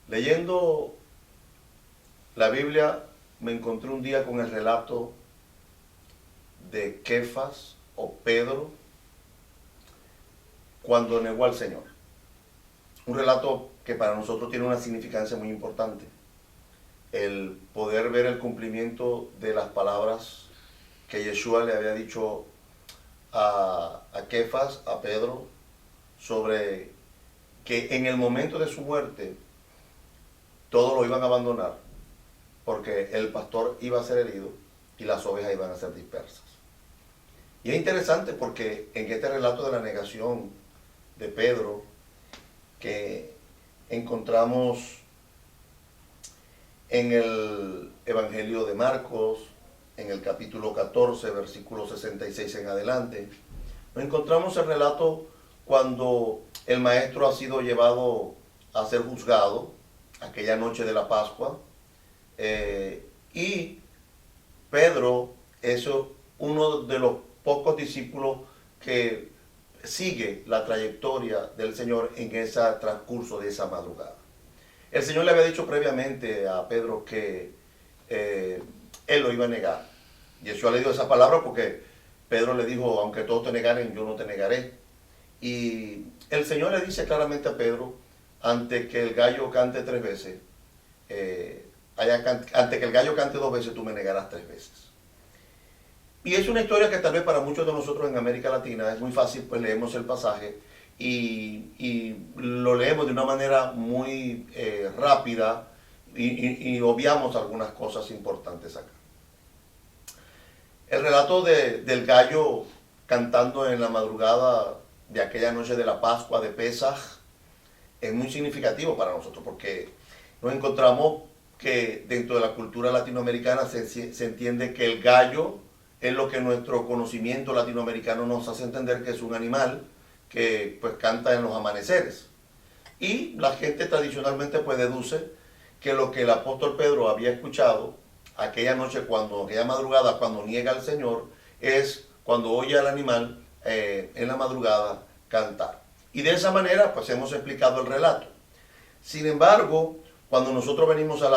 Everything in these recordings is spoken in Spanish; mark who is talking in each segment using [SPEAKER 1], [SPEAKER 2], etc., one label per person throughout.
[SPEAKER 1] Leyendo la Biblia me encontré un día con el relato de Kefas o Pedro cuando negó al Señor. Un relato que para nosotros tiene una significancia muy importante. El poder ver el cumplimiento de las palabras que Yeshua le había dicho a Kefas, a Pedro, sobre que en el momento de su muerte todos lo iban a abandonar porque el pastor iba a ser herido y las ovejas iban a ser dispersas. Y es interesante porque en este relato de la negación de Pedro que encontramos en el Evangelio de Marcos, en el capítulo 14, versículo 66 en adelante, nos encontramos el relato cuando el maestro ha sido llevado a ser juzgado aquella noche de la Pascua, y Pedro es uno de los pocos discípulos que sigue la trayectoria del Señor en ese transcurso de esa madrugada. El Señor le había dicho previamente a Pedro que él lo iba a negar. Yeshua le dio esa palabra porque Pedro le dijo, aunque todos te negaren, yo no te negaré. Y el Señor le dice claramente a Pedro, antes que el gallo cante 3 veces, antes que el gallo cante 2 veces, tú me negarás 3 veces. Y es una historia que tal vez para muchos de nosotros en América Latina es muy fácil, pues leemos el pasaje y lo leemos de una manera muy rápida y obviamos algunas cosas importantes acá. El relato del gallo cantando en la madrugada de aquella noche de la Pascua de Pesaj es muy significativo para nosotros porque nos encontramos que dentro de la cultura latinoamericana se entiende que el gallo es lo que nuestro conocimiento latinoamericano nos hace entender que es un animal que pues canta en los amaneceres. Y la gente tradicionalmente pues deduce que lo que el apóstol Pedro había escuchado aquella noche, aquella madrugada, cuando niega al Señor, es cuando oye al animal en la madrugada cantar. Y de esa manera pues hemos explicado el relato. Sin embargo, cuando nosotros venimos a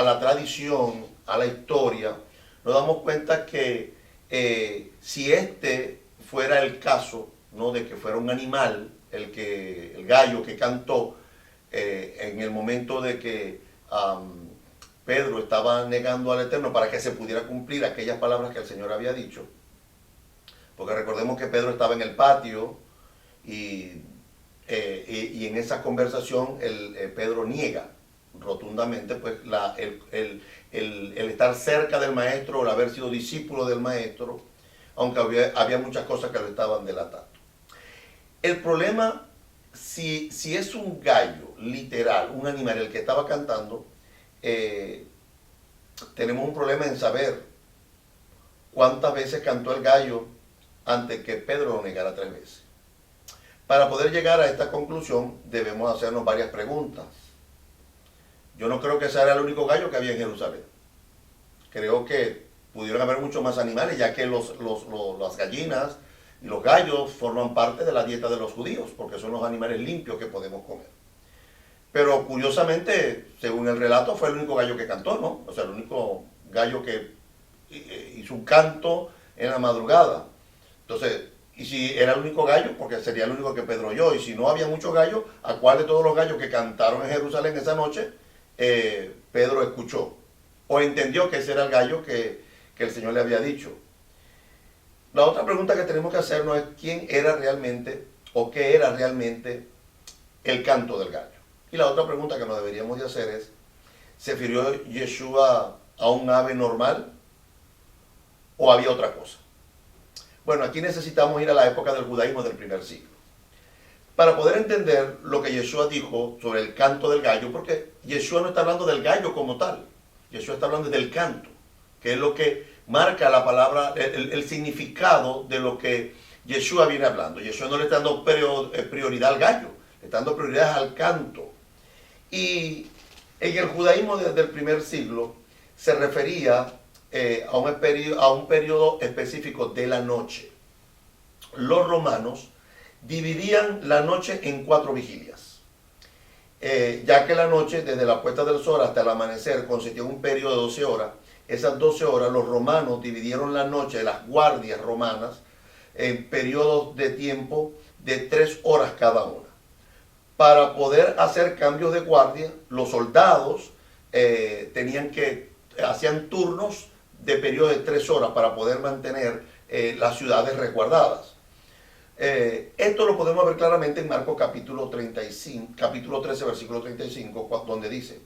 [SPEAKER 1] la tradición, a la historia, nos damos cuenta que si este fuera el caso, ¿no?, de que fuera un animal, el gallo que cantó en el momento de que Pedro estaba negando al Eterno para que se pudiera cumplir aquellas palabras que el Señor había dicho, porque recordemos que Pedro estaba en el patio y en esa conversación Pedro niega rotundamente pues el estar cerca del maestro o el haber sido discípulo del maestro, aunque había muchas cosas que lo estaban delatando. El problema, si es un gallo literal, un animal el que estaba cantando, tenemos un problema en saber cuántas veces cantó el gallo antes que Pedro lo negara 3 veces. Para poder llegar a esta conclusión debemos hacernos varias preguntas. Yo no creo que ese era el único gallo que había en Jerusalén. Creo que pudieron haber muchos más animales, ya que las gallinas y los gallos forman parte de la dieta de los judíos, porque son los animales limpios que podemos comer. Pero curiosamente, según el relato, fue el único gallo que cantó, ¿no? O sea, el único gallo que hizo un canto en la madrugada. Entonces, y si era el único gallo, porque sería el único que Pedro oyó, y si no había muchos gallos, ¿a cuál de todos los gallos que cantaron en Jerusalén esa noche Pedro escuchó? O entendió que ese era el gallo que el Señor le había dicho. La otra pregunta que tenemos que hacernos es quién era realmente, o qué era realmente el canto del gallo. Y la otra pregunta que nos deberíamos de hacer es, ¿se refirió Yeshua a un ave normal o había otra cosa? Bueno, aquí necesitamos ir a la época del judaísmo del primer siglo para poder entender lo que Yeshua dijo sobre el canto del gallo, porque Yeshua no está hablando del gallo como tal, Yeshua está hablando del canto. que es lo que marca la palabra, el significado de lo que Yeshua viene hablando. Yeshua no le está dando prioridad al gallo, le está dando prioridad al canto. Y en el judaísmo desde el primer siglo se refería a un periodo específico de la noche. Los romanos dividían la noche en 4 vigilias, ya que la noche, desde la puesta del sol hasta el amanecer, consistía en un periodo de 12 horas. Esas 12 horas los romanos dividieron la noche, las guardias romanas, en periodos de tiempo de 3 horas cada una. Para poder hacer cambios de guardia, los soldados hacían turnos de periodo de 3 horas para poder mantener las ciudades resguardadas. Esto lo podemos ver claramente en Marcos capítulo 13, versículo 35, donde dice: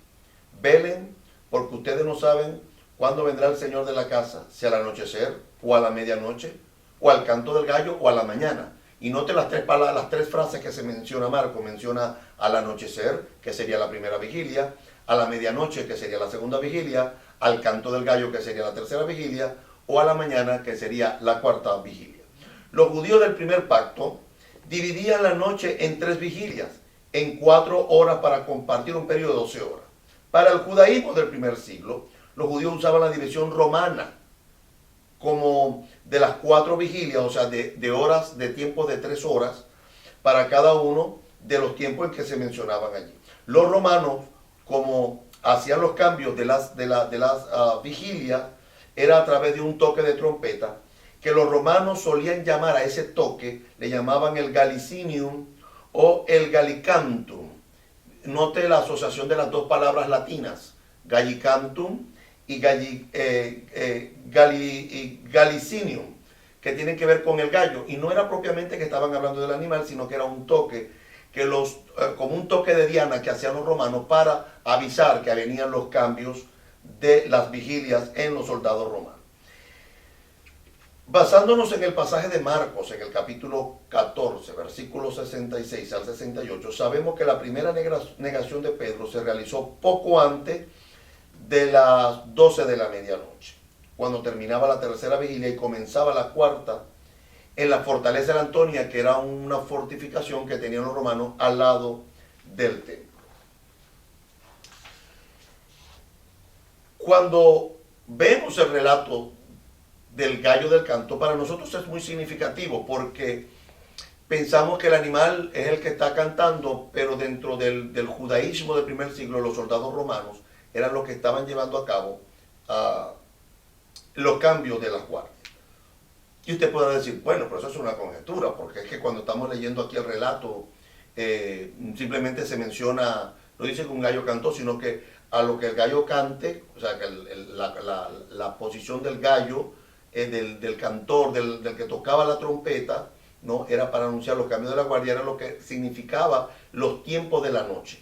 [SPEAKER 1] velen, porque ustedes no saben cuándo vendrá el Señor de la casa, si al anochecer, o a la medianoche, o al canto del gallo, o a la mañana. Y note las 3 frases que se menciona Marcos. Menciona al anochecer, que sería la primera vigilia; a la medianoche, que sería la segunda vigilia; al canto del gallo, que sería la tercera vigilia; o a la mañana, que sería la cuarta vigilia. Los judíos del primer pacto dividían la noche en 3 vigilias, en 4 horas para compartir un periodo de 12 horas. Para el judaísmo del primer siglo, los judíos usaban la división romana, como de las 4 vigilias, o sea, de horas, de tiempos de 3 horas, para cada uno de los tiempos en que se mencionaban allí. Los romanos, como hacían los cambios de las vigilias, era a través de un toque de trompeta, que los romanos solían llamar a ese toque, le llamaban el Gallicinium o el Gallicantum. Note la asociación de las 2 palabras latinas, Gallicantum y Gallicinium, que tienen que ver con el gallo. Y no era propiamente que estaban hablando del animal, sino que era un toque, como un toque de diana que hacían los romanos para avisar que venían los cambios de las vigilias en los soldados romanos. Basándonos en el pasaje de Marcos, en el capítulo 14, versículos 66 al 68, sabemos que la primera negación de Pedro se realizó poco antes de las 12 de la medianoche, cuando terminaba la tercera vigilia y comenzaba la cuarta, en la fortaleza de Antonia, que era una fortificación que tenían los romanos al lado del templo. Cuando vemos el relato del gallo del canto, para nosotros es muy significativo, porque pensamos que el animal es el que está cantando, pero dentro del judaísmo del primer siglo, los soldados romanos eran los que estaban llevando a cabo los cambios de las guardias. Y usted podrá decir, bueno, pero eso es una conjetura, porque es que cuando estamos leyendo aquí el relato, simplemente se menciona, no dice que un gallo cantó, sino que a lo que el gallo cante, o sea, que la posición del gallo, del cantor, del que tocaba la trompeta, ¿no?, era para anunciar los cambios de la guardia, era lo que significaba los tiempos de la noche.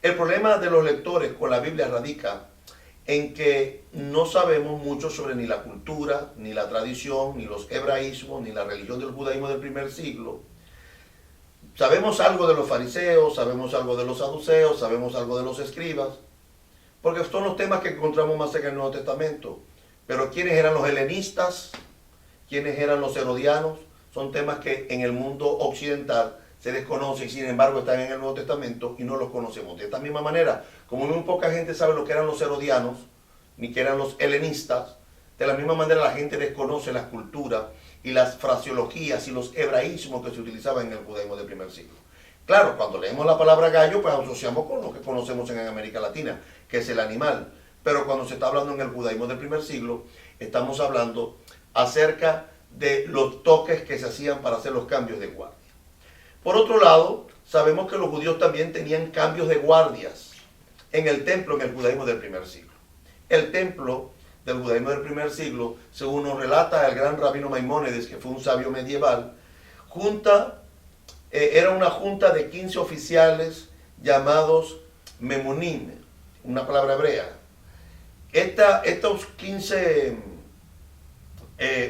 [SPEAKER 1] El problema de los lectores con la Biblia radica en que no sabemos mucho sobre ni la cultura, ni la tradición, ni los hebraísmos, ni la religión del judaísmo del primer siglo. Sabemos algo de los fariseos, sabemos algo de los saduceos, sabemos algo de los escribas, porque son los temas que encontramos más en el Nuevo Testamento. Pero ¿quiénes eran los helenistas? ¿Quiénes eran los herodianos? Son temas que en el mundo occidental se desconocen y sin embargo están en el Nuevo Testamento y no los conocemos. De esta misma manera, como muy poca gente sabe lo que eran los herodianos, ni que eran los helenistas, de la misma manera la gente desconoce las culturas y las fraseologías y los hebraísmos que se utilizaban en el judaísmo del primer siglo. Claro, cuando leemos la palabra gallo, pues asociamos con lo que conocemos en América Latina, que es el animal. Pero cuando se está hablando en el judaísmo del primer siglo, estamos hablando acerca de los toques que se hacían para hacer los cambios de guardia. Por otro lado, sabemos que los judíos también tenían cambios de guardias en el templo en el judaísmo del primer siglo. El templo del judaísmo del primer siglo, según nos relata el gran rabino Maimónides, que fue un sabio medieval, era una junta de 15 oficiales llamados memunim, una palabra hebrea. Estos 15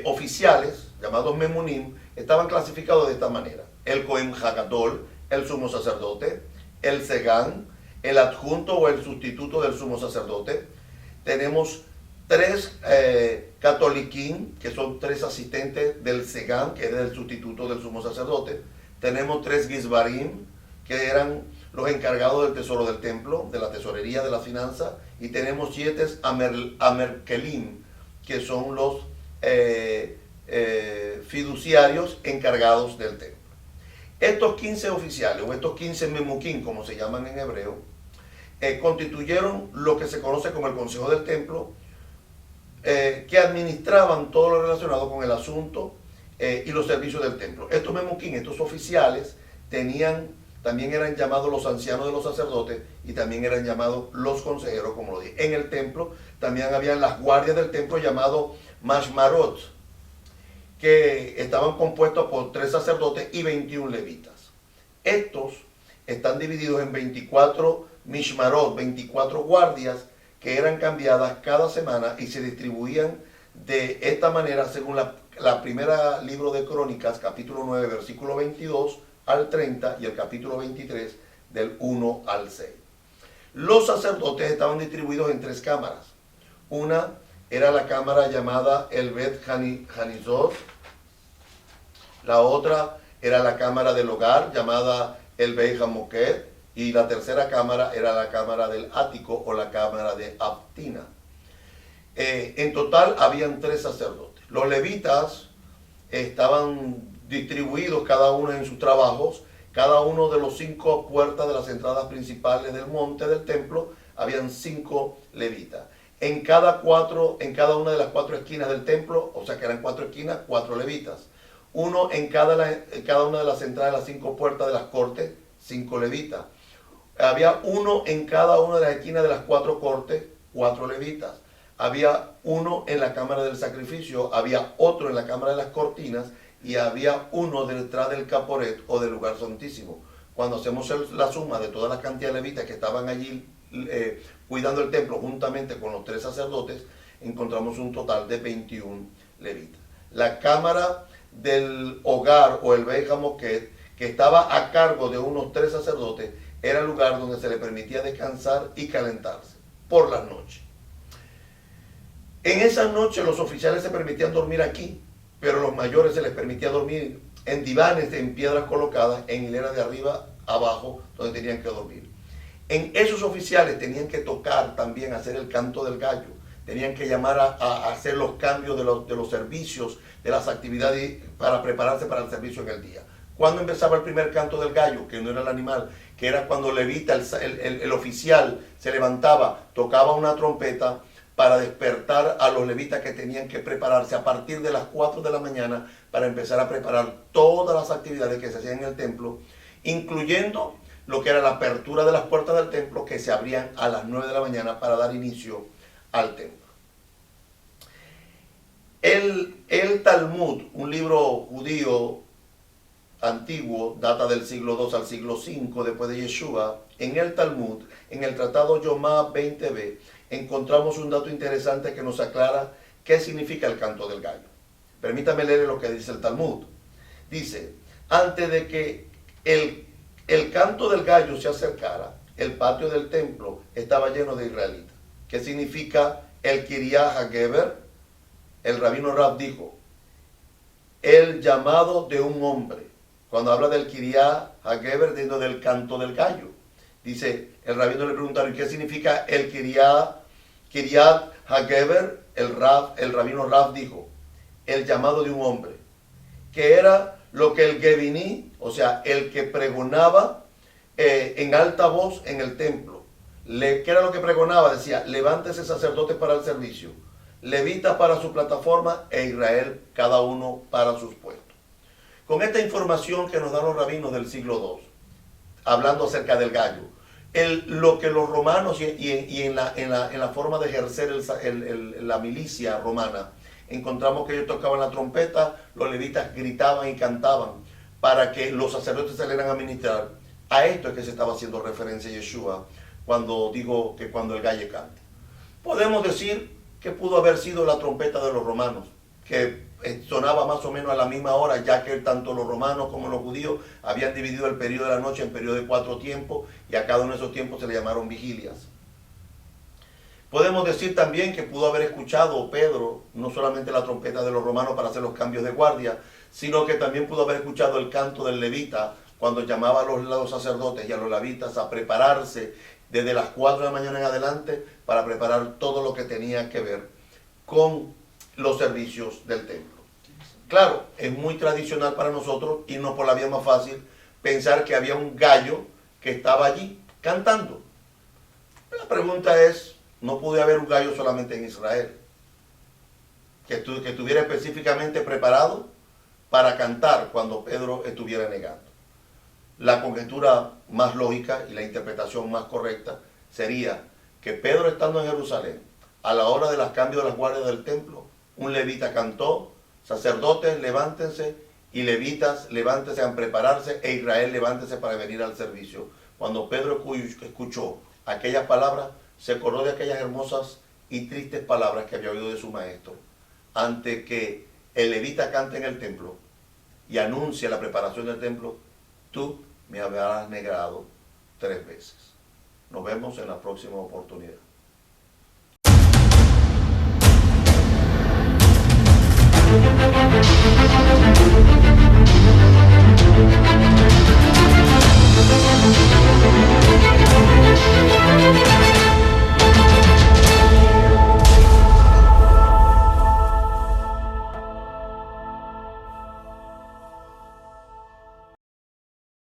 [SPEAKER 1] oficiales, llamados memunim, estaban clasificados de esta manera: el Cohen Hagadol, el sumo sacerdote; el Segán, el adjunto o el sustituto del sumo sacerdote; tenemos 3 catoliquín, que son 3 asistentes del Segán, que es el sustituto del sumo sacerdote. Tenemos 3 gizbarim, que eran los encargados del tesoro del templo, de la tesorería, de la finanza. Y tenemos 7 amerkelim, que son los fiduciarios encargados del templo. Estos 15 oficiales, o estos 15 memuquín, como se llaman en hebreo, constituyeron lo que se conoce como el Consejo del Templo, que administraban todo lo relacionado con el asunto y los servicios del templo. Estos memuquín, estos oficiales, también eran llamados los ancianos de los sacerdotes y también eran llamados los consejeros, como lo dije. En el templo también habían las guardias del templo llamados mashmarot, que estaban compuestos por 3 sacerdotes y 21 levitas. Estos están divididos en 24 mishmarot, 24 guardias que eran cambiadas cada semana y se distribuían de esta manera según la primera libro de Crónicas, capítulo 9, versículo 22 al 30 y el capítulo 23 del 1 al 6. Los sacerdotes estaban distribuidos en 3 cámaras. Una era la cámara llamada el Bet Hanizot, la otra era la cámara del hogar llamada el Beit HaMoked, y la tercera cámara era la cámara del ático o la cámara de Abtina. En total habían 3 sacerdotes. Los levitas estaban distribuidos cada uno en sus trabajos. Cada uno de los 5 puertas de las entradas principales del monte del templo habían 5 levitas. En cada una de las 4 esquinas del templo, o sea que eran 4 esquinas, 4 levitas. Uno en cada una de las entradas de las 5 puertas de las cortes, 5 levitas. Había uno en cada una de las esquinas de las 4 cortes, 4 levitas. Había uno en la cámara del sacrificio, había otro en la cámara de las cortinas y había uno detrás del caporet o del lugar santísimo. Cuando hacemos la suma de todas las cantidades de levitas que estaban allí cuidando el templo juntamente con los 3 sacerdotes, encontramos un total de 21 levitas. La cámara del hogar o el Beit HaMoked, que estaba a cargo de unos 3 sacerdotes, era el lugar donde se le permitía descansar y calentarse por las noches. En esas noches los oficiales se permitían dormir aquí, pero los mayores se les permitía dormir en divanes en piedras colocadas en hileras de arriba abajo donde tenían que dormir. En esos oficiales tenían que tocar también, hacer el canto del gallo, tenían que llamar a hacer los cambios de los servicios, de las actividades para prepararse para el servicio en el día. Cuando empezaba el primer canto del gallo, que no era el animal, que era cuando el levita, el oficial, se levantaba, tocaba una trompeta para despertar a los levitas que tenían que prepararse a partir de las 4 de la mañana para empezar a preparar todas las actividades que se hacían en el templo, incluyendo lo que era la apertura de las puertas del templo, que se abrían a las 9 de la mañana para dar inicio al templo. El Talmud, un libro judío antiguo, data del siglo II al siglo V después de Yeshua. En el Talmud, en el tratado Yomá 20b, encontramos un dato interesante que nos aclara qué significa el canto del gallo. Permítame leer lo que dice el Talmud. Dice, antes de que el canto del gallo se acercara, el patio del templo estaba lleno de israelitas. ¿Qué significa el Kiryah HaGeber? El rabino Rab dijo, el llamado de un hombre. Cuando habla del Kiryah HaGeber, dentro del canto del gallo. Dice, el rabino le preguntaron, ¿qué significa el Kiryat HaGeber? El rabino Rab dijo, el llamado de un hombre. Que era lo que el Geviní, o sea, el que pregonaba en alta voz en el templo. ¿Qué era lo que pregonaba? Decía, levántese sacerdotes para el servicio, levitas para su plataforma e Israel cada uno para sus puestos. Con esta información que nos dan los rabinos del siglo II, hablando acerca del gallo, lo que los romanos y en la forma de ejercer la milicia romana, encontramos que ellos tocaban la trompeta, los levitas gritaban y cantaban para que los sacerdotes salieran a ministrar. A esto es que se estaba haciendo referencia Yeshua cuando dijo que cuando el gallo cante. Podemos decir que pudo haber sido la trompeta de los romanos, que sonaba más o menos a la misma hora, ya que tanto los romanos como los judíos habían dividido el periodo de la noche en periodo de 4 tiempos, y a cada uno de esos tiempos se le llamaron vigilias. Podemos decir también que pudo haber escuchado Pedro no solamente la trompeta de los romanos para hacer los cambios de guardia, sino que también pudo haber escuchado el canto del levita cuando llamaba a los sacerdotes y a los levitas a prepararse desde las 4 de la mañana en adelante para preparar todo lo que tenía que ver con los servicios del templo. Claro, es muy tradicional para nosotros irnos por la vía más fácil, pensar que había un gallo que estaba allí cantando. La pregunta es, no puede haber un gallo solamente en Israel, que estuviera específicamente preparado para cantar cuando Pedro estuviera negando. La conjetura más lógica y la interpretación más correcta sería que Pedro, estando en Jerusalén, a la hora de los cambios de las guardias del templo, un levita cantó, sacerdotes levántense y levitas levántense a prepararse e Israel levántese para venir al servicio. Cuando Pedro escuchó aquellas palabras, se acordó de aquellas hermosas y tristes palabras que había oído de su maestro, ante que el levita cante en el templo y anuncia la preparación del templo: tú me habrás negado 3 veces. Nos vemos en la próxima oportunidad.